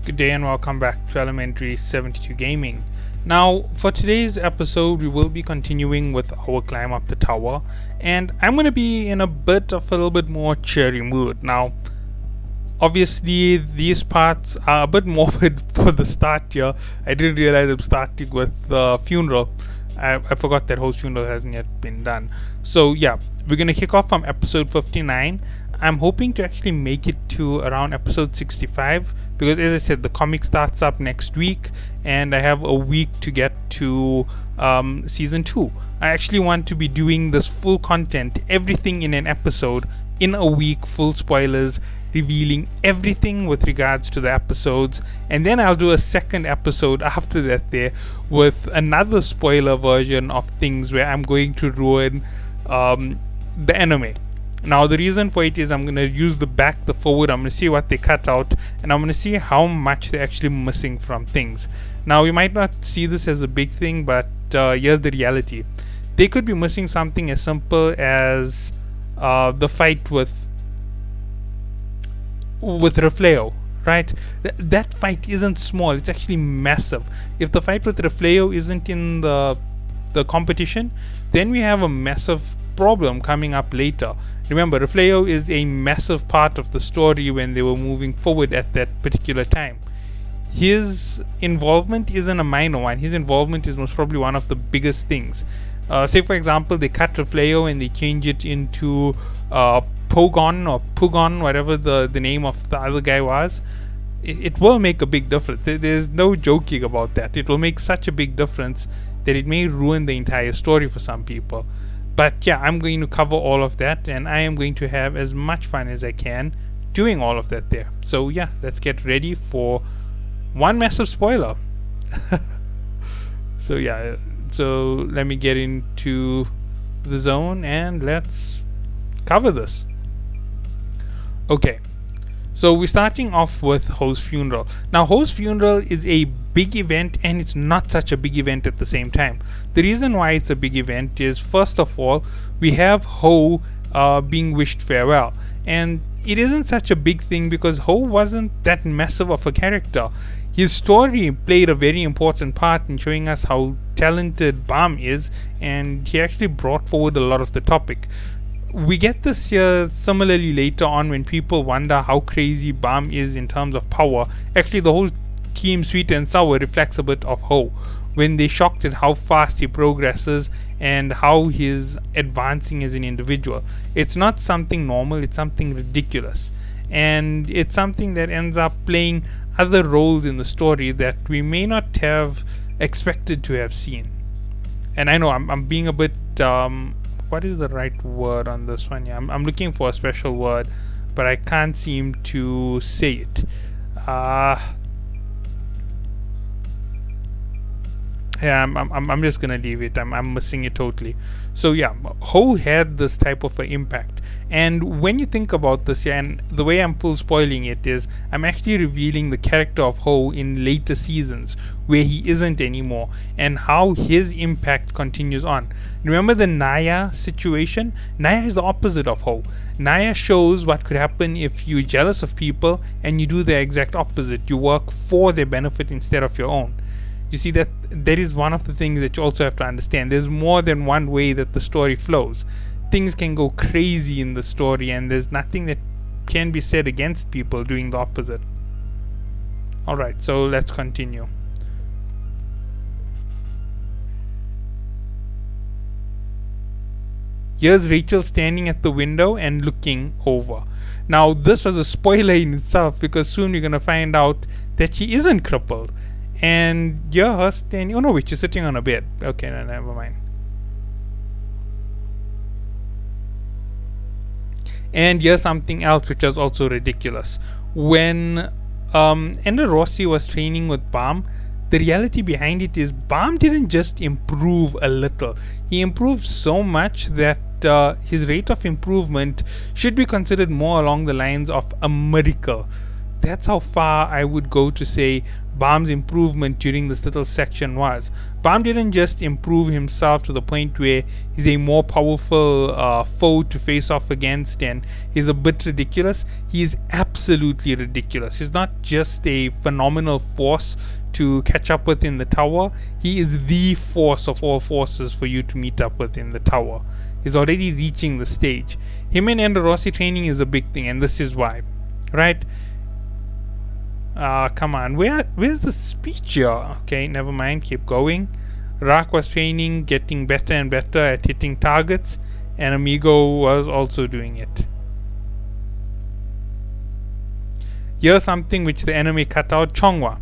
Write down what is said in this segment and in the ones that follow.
Good day and welcome back to Elementary 72 Gaming. Now, for today's episode, we will be continuing with our climb up the tower, and I'm going to be in a little bit more cheery mood. Now, obviously, these parts are a bit morbid for the start here. I didn't realize I'm starting with the funeral. I forgot that whole funeral hasn't yet been done. So, yeah, we're going to kick off from episode 59. I'm hoping to actually make it to around episode 65 because, as I said, the comic starts up next week and I have a week to get to season 2. I actually want to be doing this full content, everything in an episode, in a week, full spoilers, revealing everything with regards to the episodes, and then I'll do a second episode after that there with another spoiler version of things where I'm going to ruin the anime. Now the reason for it is I'm going to use the back, the forward, I'm going to see what they cut out, and I'm going to see how much they're actually missing from things. Now you might not see this as a big thing, but here's the reality. They could be missing something as simple as the fight with Refleo, right? That fight isn't small, it's actually massive. If the fight with Refleo isn't in the competition, then we have a massive problem coming up later. Remember, Refleo is a massive part of the story when they were moving forward at that particular time. His involvement isn't a minor one. His involvement is most probably one of the biggest things. Say for example, they cut Refleo and they change it into Pogon or Pugon, whatever the name of the other guy was. It will make a big difference. There's no joking about that. It will make such a big difference that it may ruin the entire story for some people. But yeah, I'm going to cover all of that, and I am going to have as much fun as I can doing all of that there. So yeah, let's get ready for one massive spoiler. So yeah, so let me get into the zone and let's cover this. Okay, so we're starting off with Ho's funeral. Now, Ho's funeral is a big event and it's not such a big event at the same time. The reason why it's a big event is, first of all, we have Ho being wished farewell. And it isn't such a big thing because Ho wasn't that massive of a character. His story played a very important part in showing us how talented Bam is, and he actually brought forward a lot of the topic. We get this here similarly later on when people wonder how crazy Bam is in terms of power. Actually, the whole Team Sweet and Sour reflects a bit of Ho when they're shocked at how fast he progresses and how he's advancing as an individual. It's not something normal, it's something ridiculous. And it's something that ends up playing other roles in the story that we may not have expected to have seen. And I know I'm being a bit what is the right word on this one? Yeah, I'm looking for a special word, but I can't seem to say it. Yeah, I'm just gonna leave it. I'm missing it totally. So yeah, Ho had this type of an impact, and when you think about this, yeah, and the way I'm full spoiling it is, I'm actually revealing the character of Ho in later seasons where he isn't anymore, and how his impact continues on. Remember the Naya situation? Naya is the opposite of Ho. Naya shows what could happen if you're jealous of people and you do the exact opposite. You work for their benefit instead of your own. You see, that is one of the things that you also have to understand. There's more than one way that the story flows. Things can go crazy in the story, and there's nothing that can be said against people doing the opposite. Alright, so let's continue. Here's Rachel standing at the window and looking over. Now, this was a spoiler in itself because soon you're going to find out that she isn't crippled. And you're her standing. Oh no, wait, she's sitting on a bed. Okay, no, never mind. And here's something else which was also ridiculous. When Ender Rossi was training with Bam, the reality behind it is Bam didn't just improve a little. He improved so much that his rate of improvement should be considered more along the lines of a miracle. that's how far I would go to say Balm's improvement during this little section was. Balm didn't just improve himself to the point where he's a more powerful foe to face off against and he's a bit ridiculous. He's absolutely ridiculous. He's not just a phenomenal force to catch up with in the tower, he is the force of all forces for you to meet up with in the tower. He's already reaching the stage. Him and Ender Rossi training is a big thing, and this is why. Right? Come on, where's the speech here? Okay, never mind, keep going. Rock was training, getting better and better at hitting targets, and Amigo was also doing it. Here's something which the enemy cut out, Chongwa.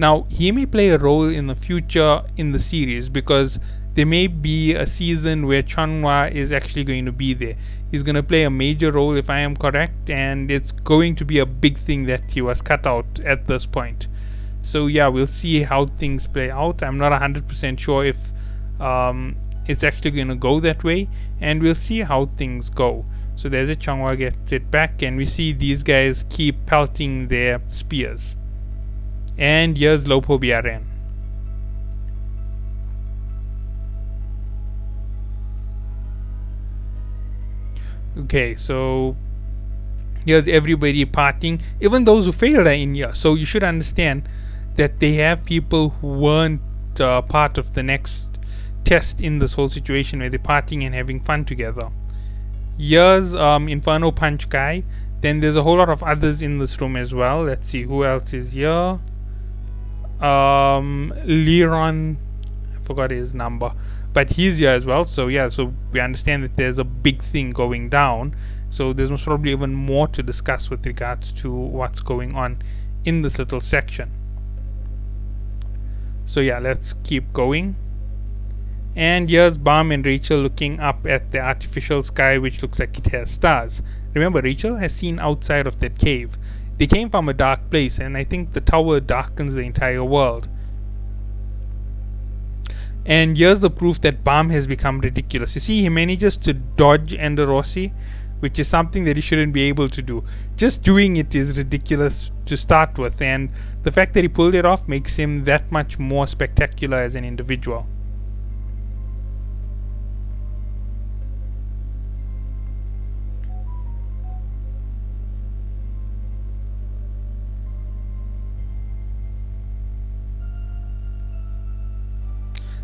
Now, he may play a role in the future in the series because there may be a season where Chongwa is actually going to be there. He's going to play a major role if I am correct, and it's going to be a big thing that he was cut out at this point. So yeah, we'll see how things play out. I'm not 100% sure if it's actually going to go that way, and we'll see how things go. So there's a Chongwa gets it back, and we see these guys keep pelting their spears. And here's Lopo Biaren. Okay, so here's everybody partying. Even those who failed are in here. So you should understand that they have people who weren't part of the next test in this whole situation where they're partying and having fun together. Here's Inferno Punch guy. Then there's a whole lot of others in this room as well. Let's see who else is here. Liron, I forgot his number, but he's here as well. So yeah, so we understand that there's a big thing going down. So there's most probably even more to discuss with regards to what's going on in this little section. So yeah, let's keep going. And here's Balm and Rachel looking up at the artificial sky, which looks like it has stars. Remember, Rachel has seen outside of that cave. They came from a dark place, and I think the tower darkens the entire world. And here's the proof that Balm has become ridiculous. You see, he manages to dodge Ender Rossi, which is something that he shouldn't be able to do. Just doing it is ridiculous to start with, and the fact that he pulled it off makes him that much more spectacular as an individual.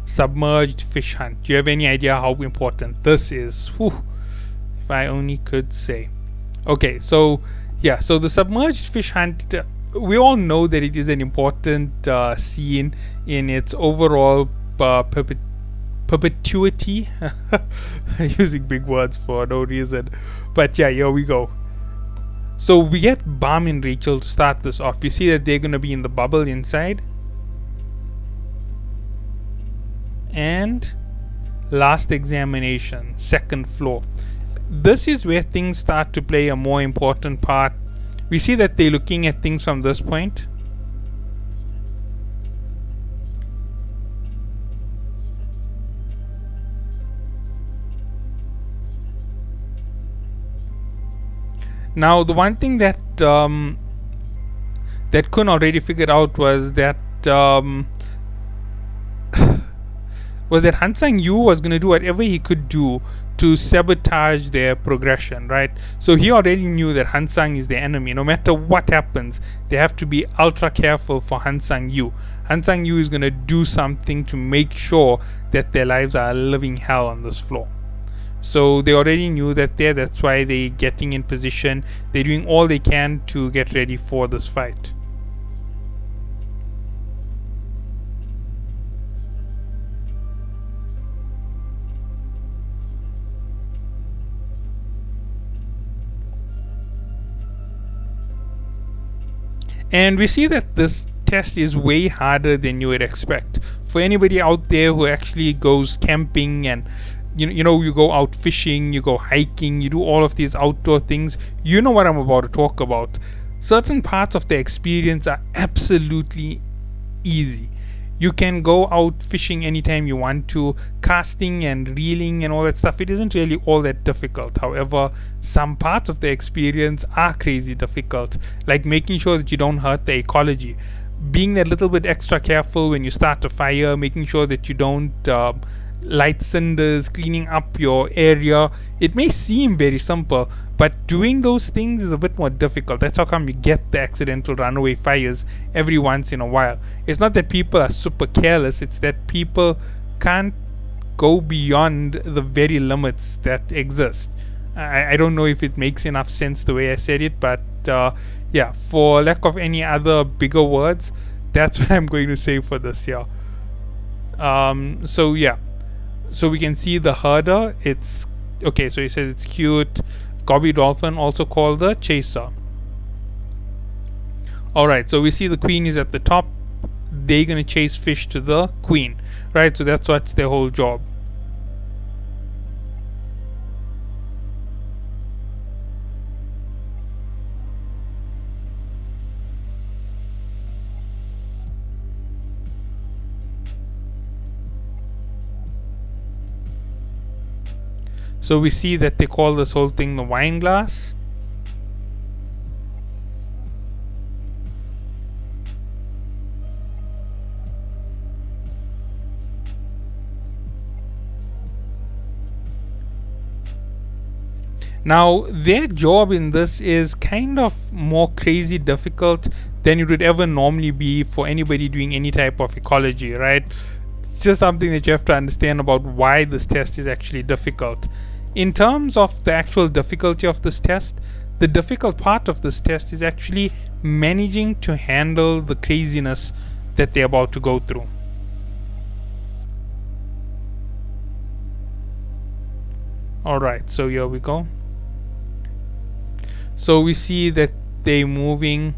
Submerged fish hunt. Do you have any idea how important this is? Whew, if I only could say. Okay, so yeah, so the submerged fish hunt, we all know that it is an important scene in its overall perpetuity. Using big words for no reason, but yeah, here we go. So we get Balm and Rachel to start this off. You see that they're going to be in the bubble inside. And last examination, second floor. This is where things start to play a more important part. We see that they're looking at things from this point. Now, the one thing that that Kun already figured out was that Han Sang-yu was going to do whatever he could do to sabotage their progression, right? So he already knew that Han Sang is the enemy. No matter what happens, they have to be ultra careful for Han Sang-yu. Han Sang-yu is going to do something to make sure that their lives are a living hell on this floor. So they already knew that there. That's why they're getting in position. They're doing all they can to get ready for this fight. And we see that this test is way harder than you would expect. For anybody out there who actually goes camping and you know you go out fishing, you go hiking, you do all of these outdoor things, you know what I'm about to talk about. Certain parts of the experience are absolutely easy. You can go out fishing anytime you want to, casting and reeling and all that stuff. It isn't really all that difficult. However, some parts of the experience are crazy difficult, like making sure that you don't hurt the ecology, being that little bit extra careful when you start a fire, making sure that you don't light cinders, cleaning up your area. It may seem very simple, but doing those things is a bit more difficult. That's how come you get the accidental runaway fires every once in a while. It's not that people are super careless, it's that people can't go beyond the very limits that exist. I don't know if it makes enough sense the way I said it, but yeah, for lack of any other bigger words, that's what I'm going to say for this year. So yeah, so we can see the herder. It's okay. So he says it's cute. Gobi dolphin, also called the chaser. All right. So we see the queen is at the top. They're gonna chase fish to the queen, right? So that's what's their whole job. So we see that they call this whole thing the wine glass. Now, their job in this is kind of more crazy difficult than it would ever normally be for anybody doing any type of ecology, right? It's just something that you have to understand about why this test is actually difficult. In terms of the actual difficulty of this test, the difficult part of this test is actually managing to handle the craziness that they're about to go through. Alright, so here we go. So we see that they're moving.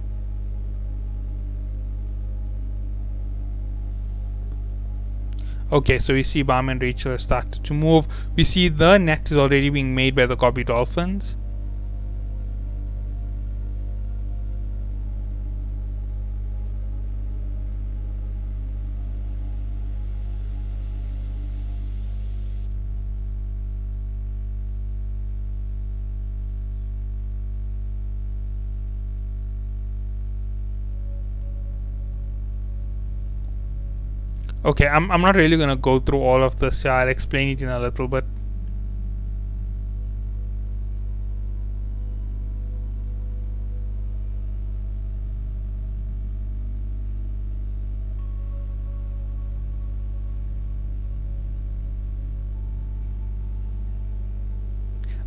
Okay, so we see Balm and Rachel have started to move. We see the net is already being made by the Gobi dolphins. Okay, I'm not really gonna go through all of this. I'll explain it in a little bit.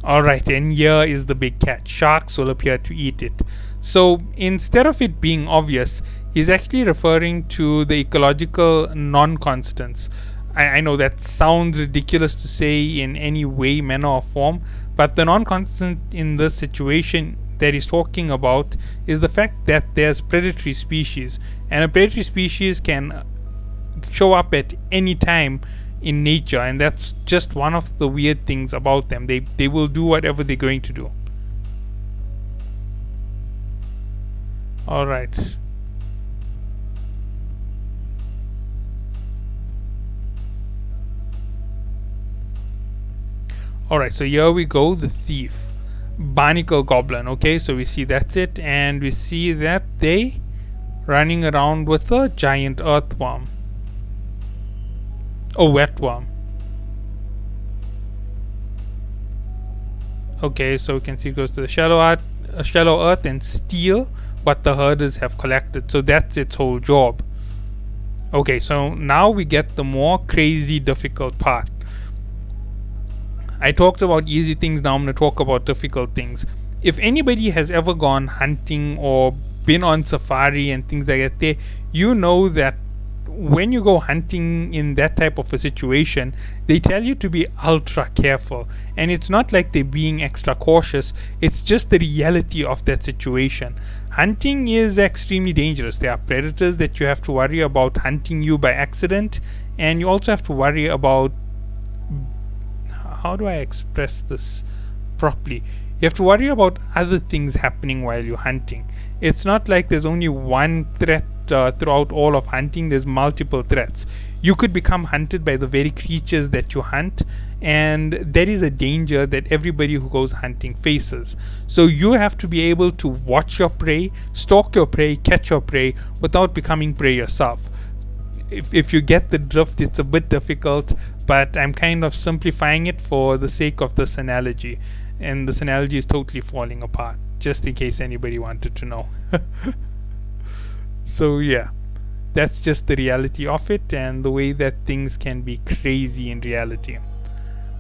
Alright, and here is the big catch. Sharks will appear to eat it. So instead of it being obvious, he's actually referring to the ecological non-constants. I know that sounds ridiculous to say in any way, manner, or form, but the non-constant in this situation that he's talking about is the fact that there's predatory species, and a predatory species can show up at any time in nature, and that's just one of the weird things about them. They will do whatever they're going to do. All right. Alright, so here we go, the thief. Barnacle Goblin. Okay, so we see that's it, and we see that they running around with a giant earthworm. A wetworm. Okay, so we can see it goes to the shallow earth and steal what the herders have collected. So that's its whole job. Okay, so now we get the more crazy difficult part. I talked about easy things, now I'm going to talk about difficult things. If anybody has ever gone hunting or been on safari and things like that, you know that when you go hunting in that type of a situation, they tell you to be ultra careful. And it's not like they're being extra cautious, it's just the reality of that situation. Hunting is extremely dangerous. There are predators that you have to worry about hunting you by accident, and you also have to worry about, how do I express this properly? You have to worry about other things happening while you're hunting. It's not like there's only one threat throughout all of hunting. There's multiple threats. You could become hunted by the very creatures that you hunt, and there is a danger that everybody who goes hunting faces. So you have to be able to watch your prey, stalk your prey, catch your prey without becoming prey yourself. If you get the drift, it's a bit difficult, but I'm kind of simplifying it for the sake of this analogy. And this analogy is totally falling apart, just in case anybody wanted to know. So, yeah, that's just the reality of it and the way that things can be crazy in reality.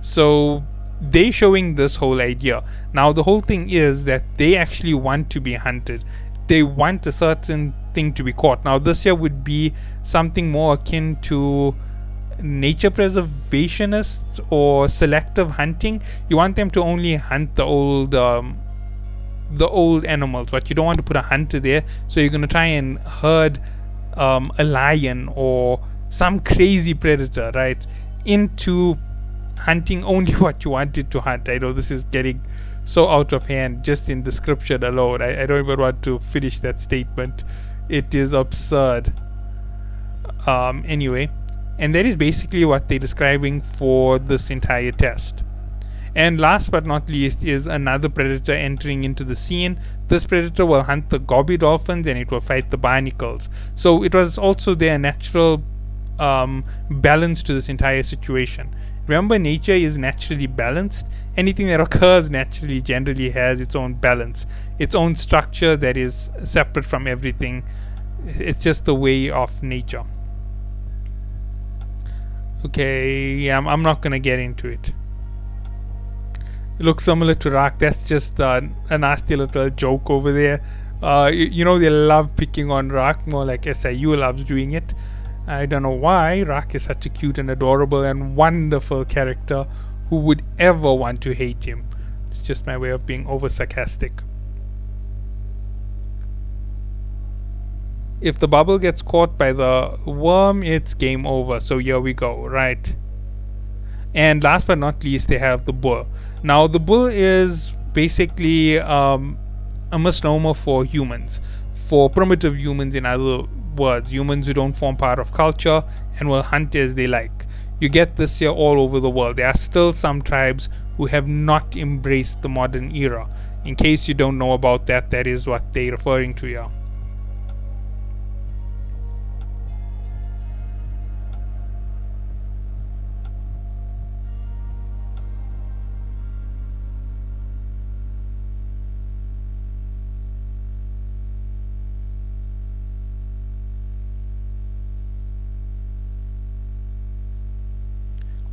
So, they showing this whole idea. Now, the whole thing is that they actually want to be hunted. They want a certain thing to be caught. Now, this here would be something more akin to nature preservationists or selective hunting. You want them to only hunt the old animals, but you don't want to put a hunter there. So you're going to try and herd a lion or some crazy predator, right, into hunting only what you wanted to hunt. I know this is getting so out of hand just in description alone. I don't even want to finish that statement. It is absurd. Anyway, and that is basically what they're describing for this entire test. And last but not least is another predator entering into the scene. This predator will hunt the gobby dolphins and it will fight the barnacles. So it was also their natural balance to this entire situation. Remember, nature is naturally balanced. Anything that occurs naturally generally has its own balance, its own structure that is separate from everything. It's just the way of nature. Okay, yeah, I'm not gonna get into it. It looks similar to Rock. That's just a nasty little joke over there. You know, they love picking on Rock, more like SIU loves doing it. I don't know why. Rock is such a cute and adorable and wonderful character. Who would ever want to hate him? It's just my way of being over sarcastic. If the bubble gets caught by the worm, it's game over. So here we go, right? And last but not least, they have the bull. Now, the bull is basically a misnomer for humans, for primitive humans, in other words, humans who don't form part of culture and will hunt as they like. You get this here all over the world. There are still some tribes who have not embraced the modern era. In case you don't know about that, that is what they're referring to here.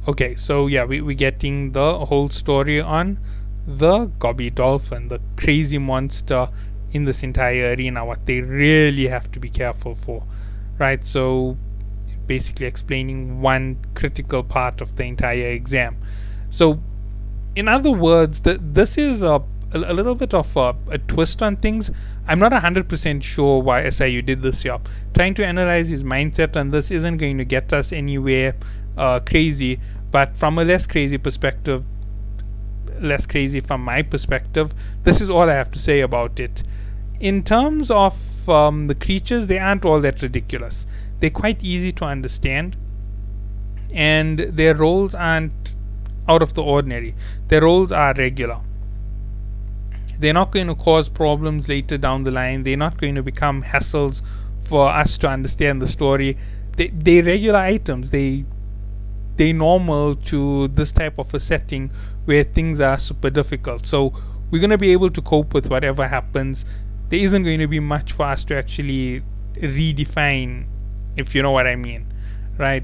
Okay, so yeah, we're getting the whole story on the gobby dolphin, the crazy monster in this entire arena, what they really have to be careful for, right? So basically explaining one critical part of the entire exam. So in other words, this is a little bit of a twist on things. I'm not 100% sure why SIU did this here. Trying to analyze his mindset on this isn't going to get us anywhere crazy, but from a less crazy perspective, less crazy from my perspective, this is all I have to say about it. In terms of the creatures, they aren't all that ridiculous. They're quite easy to understand, and their roles aren't out of the ordinary. Their roles are regular. They're not going to cause problems later down the line. They're not going to become hassles for us to understand the story. They're regular items. They're normal to this type of a setting where things are super difficult. So we're going to be able to cope with whatever happens. There isn't going to be much for us to actually redefine, if you know what I mean, right?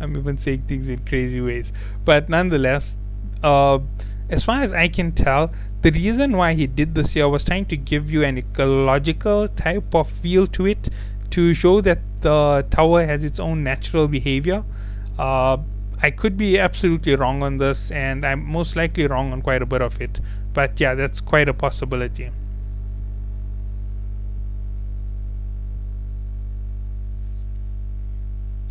I'm even saying things in crazy ways. But nonetheless, as far as I can tell, the reason why he did this here was trying to give you an ecological type of feel to it, to show that the tower has its own natural behavior. I could be absolutely wrong on this, and I'm most likely wrong on quite a bit of it. But yeah, that's quite a possibility.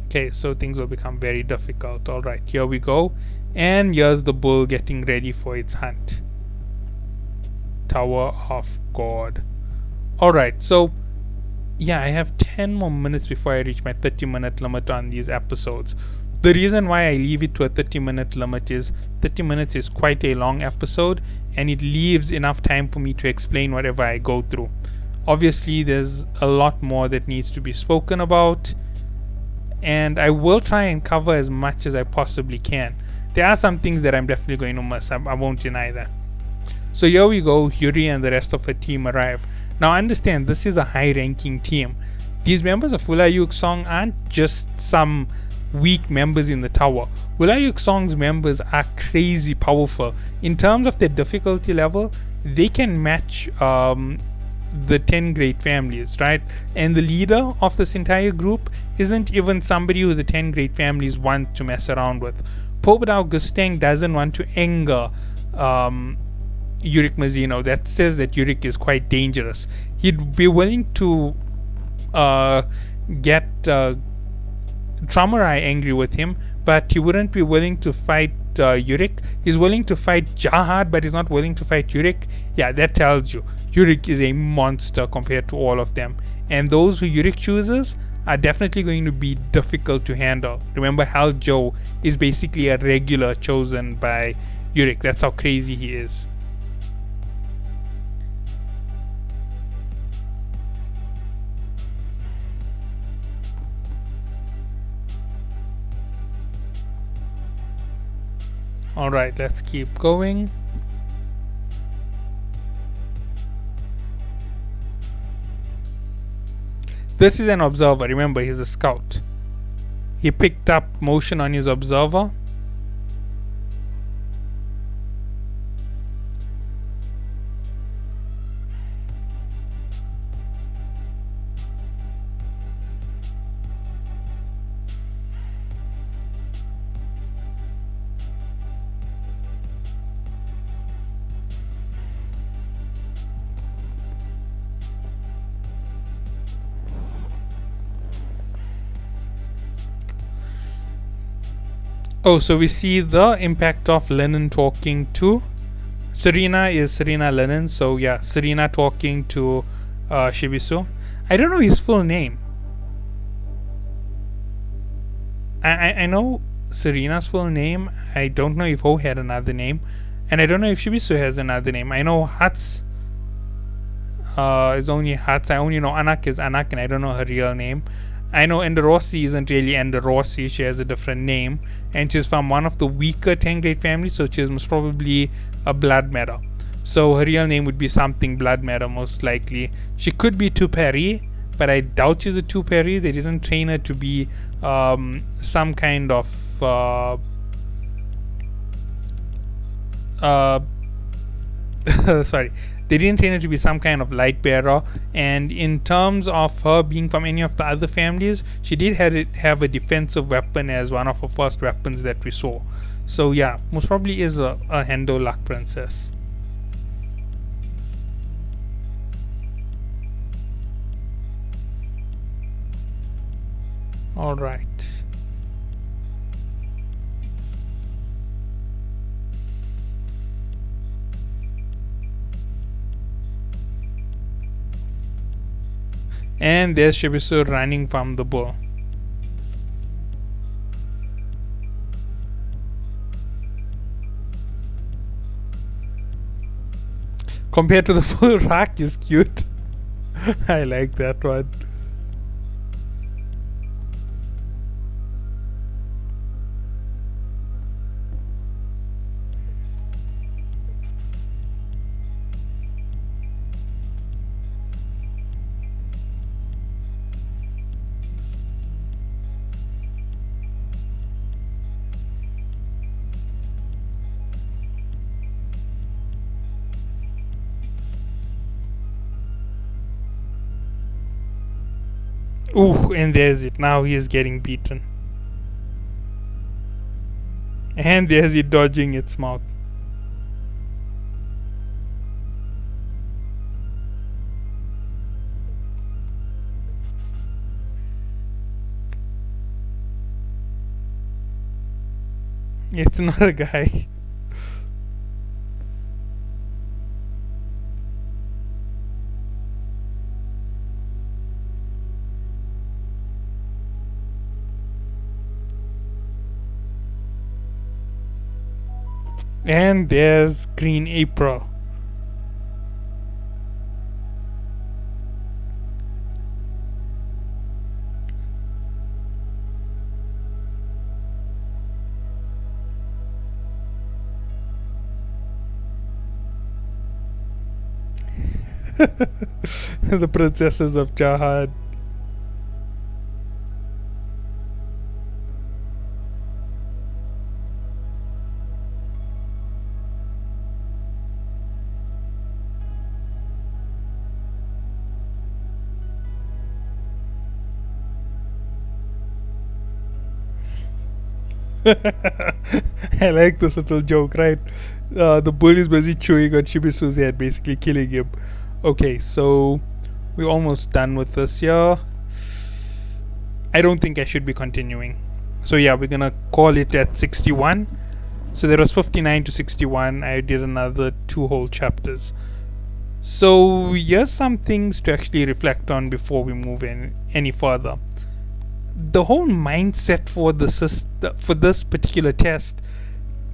Okay, so things will become very difficult. Alright, here we go. And here's the bull getting ready for its hunt. Tower of God. Alright, so yeah, I have 10 more minutes before I reach my 30-minute limit on these episodes. The reason why I leave it to a 30-minute limit is 30 minutes is quite a long episode and it leaves enough time for me to explain whatever I go through. Obviously, there's a lot more that needs to be spoken about, and I will try and cover as much as I possibly can. There are some things that I'm definitely going to miss, I won't deny that. So here we go, Yuri and the rest of her team arrive. Now understand, this is a high ranking team. These members of Wulayuk Song aren't just some weak members in the tower. Wulayuk Song's members are crazy powerful. In terms of their difficulty level, they can match the 10 great families, right? And the leader of this entire group isn't even somebody who the 10 great families want to mess around with. Pobedao Gustang doesn't want to anger Yurik Mazino. That says that Yurik is quite dangerous. He'd be willing to get Traumarai angry with him, but he wouldn't be willing to fight Yurik. He's willing to fight Jahad, but he's not willing to fight Yurik. Yeah, that tells you Yurik is a monster compared to all of them. And those who Yurik chooses are definitely going to be difficult to handle. Remember, Hal Joe is basically a regular chosen by Yurik. That's how crazy he is. Alright, let's keep going. This is an observer. Remember, he's a scout. He picked up motion on his observer. Oh, so we see the impact of Lennon talking to Serena is Serena Lennon. So yeah, Serena talking to Shibisu. I don't know his full name. I know Serena's full name. I don't know if Ho had another name, and I don't know if Shibisu has another name. I know Hats is only Hats. I only know Anak is Anak, and I don't know her real name. I know Enderossi isn't really Enderossi. She has a different name, and she's from one of the weaker 10 great families, so she's most probably a blood matter. So her real name would be something blood matter, most likely. She could be Tuperi, but I doubt she's a Tuperi. They didn't train her to be some kind of sorry, they didn't train her to be some kind of light bearer. And in terms of her being from any of the other families, she did have a defensive weapon as one of her first weapons that we saw. So yeah, most probably is a Hendo Luck Princess. Alright. And there's Shibisu running from the bull. Compared to the bull, Rak is cute. I like that one. Ooh, and there's it. Now he is getting beaten. And there's it dodging its mouth. It's not a guy. And there's Green April. The princesses of Jahad. I like this little joke, right? The bull is busy chewing on Shibisu's head, basically killing him. Okay, so we're almost done with this here. I don't think I should be continuing. So yeah, we're gonna call it at 61. So there was 59 to 61. I did another 2 whole chapters. So here's some things to actually reflect on before we move in any further. The whole mindset for this particular test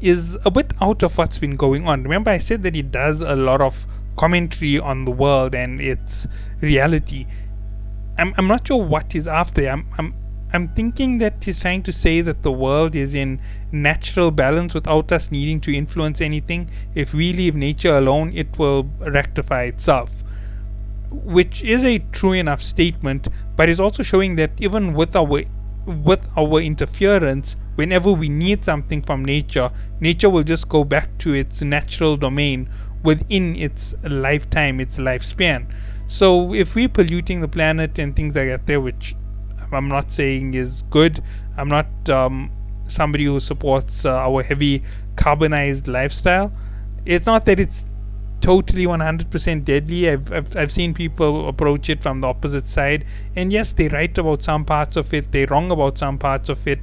is a bit out of what's been going on. Remember, I said that it does a lot of commentary on the world and its reality. I'm not sure what he's after. I'm thinking that he's trying to say that the world is in natural balance without us needing to influence anything. If we leave nature alone, it will rectify itself, which is a true enough statement, but is also showing that even with our interference, whenever we need something from nature, nature will just go back to its natural domain within its lifetime, its lifespan. So if we're polluting the planet and things like that, there, which I'm not saying is good, I'm not somebody who supports our heavy carbonized lifestyle. It's not that it's totally 100% deadly. I've seen people approach it from the opposite side, and yes, they're right about some parts of it, they're wrong about some parts of it,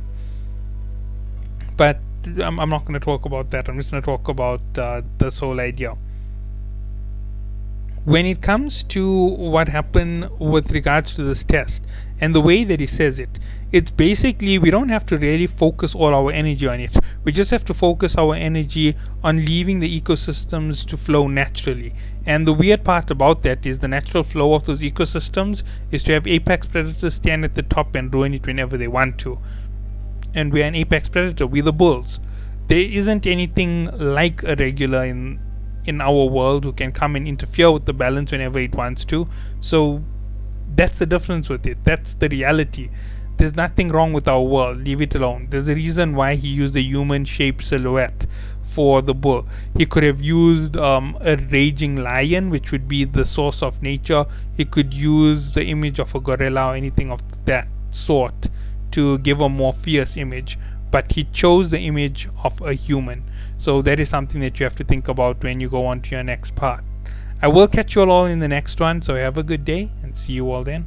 but I'm not going to talk about that. I'm just going to talk about this whole idea. When it comes to what happened with regards to this test and the way that he says it, it's basically we don't have to really focus all our energy on it. We just have to focus our energy on leaving the ecosystems to flow naturally. And the weird part about that is the natural flow of those ecosystems is to have apex predators stand at the top and ruin it whenever they want to. And we're an apex predator, we're the bulls. There isn't anything like a regular in our world who can come and interfere with the balance whenever it wants to. So that's the difference with it. That's the reality. There's nothing wrong with our world. Leave it alone. There's a reason why he used a human shaped silhouette for the bull. He could have used a raging lion, which would be the source of nature. He could use the image of a gorilla or anything of that sort to give a more fierce image. But he chose the image of a human. So that is something that you have to think about when you go on to your next part. I will catch you all in the next one. So have a good day and see you all then.